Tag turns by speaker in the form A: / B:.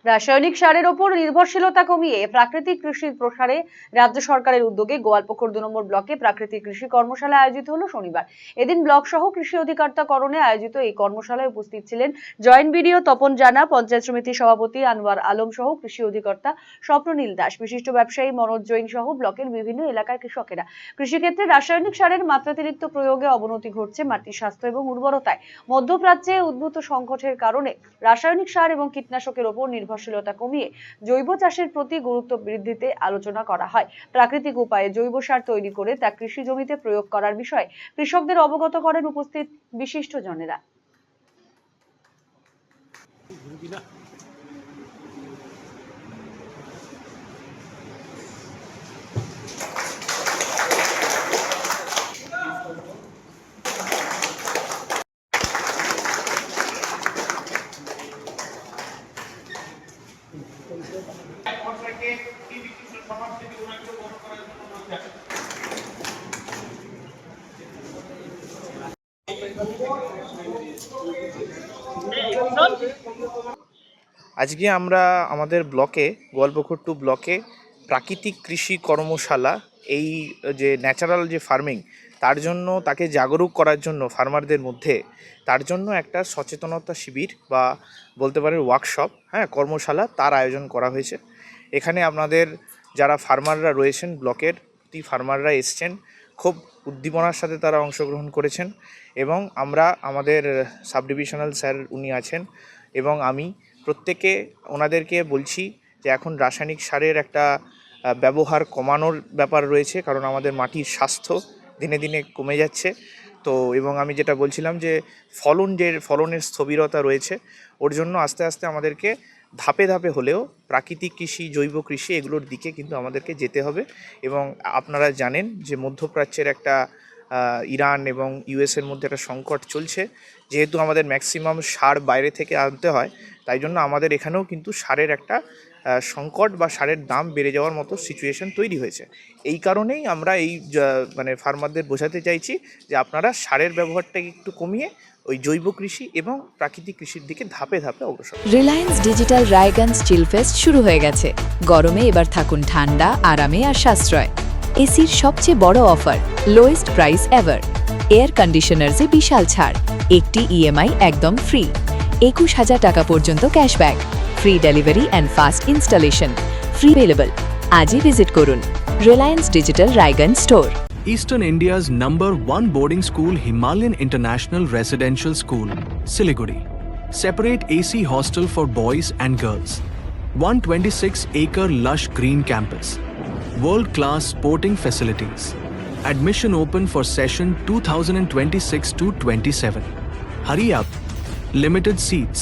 A: রাসায়নিক সারের ওপর নির্ভরশীলতা কমিয়ে প্রাকৃতিক কৃষির প্রসারে রাজ্য সরকারের উদ্যোগে গোয়ালপুকুর 2 নম্বর ব্লকে প্রাকৃতিক কৃষি কর্মশালা আয়োজিত হলো শনিবার। এদিন ব্লক সহ কৃষি অধিকর্তা করণে আয়োজিত এই কর্মশালায় উপস্থিত ছিলেন জয়েন্ট বিডিও তপন জানা, পঞ্চায়েত সমিতির সভাপতি আনোয়ার আলম সহ কৃষি অধিকর্তা স্বপ্ননীল দাস, বিশিষ্ট ব্যবসায়ী মনোজ জৈন সহ ব্লকের বিভিন্ন এলাকার কৃষকেরা। কৃষিক্ষেত্রে রাসায়নিক সারের মাত্রাতিরিক্ত প্রয়োগে অবনতি ঘটছে মাটির স্বাস্থ্য এবং উর্বরতায়। মধ্যপ্রাচ্যে উদ্ভূত সংকটের কারণে রাসায়নিক সার এবং কীটনাশকের ওপর নির্ভরশীলতা কমিয়ে জৈব চাষের প্রতি গুরুত্ব বৃদ্ধিতে আলোচনা করা হয়। প্রাকৃতিক উপায়ে জৈব সার তৈরি করে তা কৃষি জমিতে প্রয়োগ করার বিষয়ে কৃষকদের অবগত করেন উপস্থিত বিশিষ্টজনেরা।
B: আজকে আমরা আমাদের ব্লকে গোয়ালপুকুর 2 ব্লকে প্রাকৃতিক কৃষি কর্মশালা, এই যে ন্যাচারাল যে ফার্মিং তার জন্য তাকে জাগরুক করার জন্য ফার্মারদের মধ্যে, তার জন্য একটা সচেতনতা শিবির বা বলতে পারেন ওয়ার্কশপ, কর্মশালা তার আয়োজন করা হয়েছে। এখানে আপনাদের যারা ফার্মাররা রয়েছেন ব্লকের ফার্মাররা এসছেন, খুব উদ্দীপনার সাথে তারা অংশগ্রহণ করেছেন এবং আমরা আমাদের সাব ডিভিশনাল স্যার উনি আছেন এবং আমি প্রত্যেকে ওনাদেরকে বলছি যে এখন রাসায়নিক সারের একটা ব্যবহার কমানোর ব্যাপার রয়েছে, কারণ আমাদের মাটির স্বাস্থ্য দিনে দিনে কমে যাচ্ছে। তো এবং আমি যেটা বলছিলাম যে ফলনের স্থবিরতা রয়েছে, ওর জন্য আস্তে আস্তে আমাদেরকে ধাপে ধাপে হলেও প্রাকৃতিক কৃষি, জৈব কৃষি এগুলোর দিকে কিন্তু আমাদেরকে যেতে হবে। এবং আপনারা জানেন যে মধ্যপ্রাচ্যের একটা ইরান এবং ইউএসের মধ্যে একটা সংকট চলছে, যেহেতু আমাদের ম্যাক্সিমাম সার বাইরে থেকে আনতে হয়, তাই জন্য আমাদের এখানেও কিন্তু সারের একটা সংকট বা সারের দাম বেড়ে যাওয়ার মতো সিচুয়েশন তৈরি হয়েছে। এই কারণেই আমরা এই ফার্মারদের বোঝাতে চাইছি যে আপনারা সারের ব্যবহারটাকে একটু কমিয়ে ওই জৈব কৃষি এবং প্রাকৃতিক কৃষির দিকে ধাপে ধাপে অগ্রসর।
C: রিলায়েন্স ডিজিটাল রায়গঞ্জ চিল ফেস্ট শুরু হয়ে গেছে। গরমে এবার থাকুন ঠান্ডা, আরামে আর সাশ্রয়। এসির সবচেয়ে বড় offer, lowest price ever. Air কন্ডিশনার্সে বিশাল ছাড়, একটি ইএমআই একদম ফ্রি, 21,000 টাকা পর্যন্ত cashback, free delivery and fast installation, free available. আজই ভিজিট করুন Reliance Digital Raiganj store.
D: Eastern India's #1 boarding school, Himalayan International Residential School, Siliguri. Separate AC hostel for boys and girls. 126-acre lush green campus. World-class sporting facilities. Admission open for session 2026 to 27. Hurry up. Limited seats.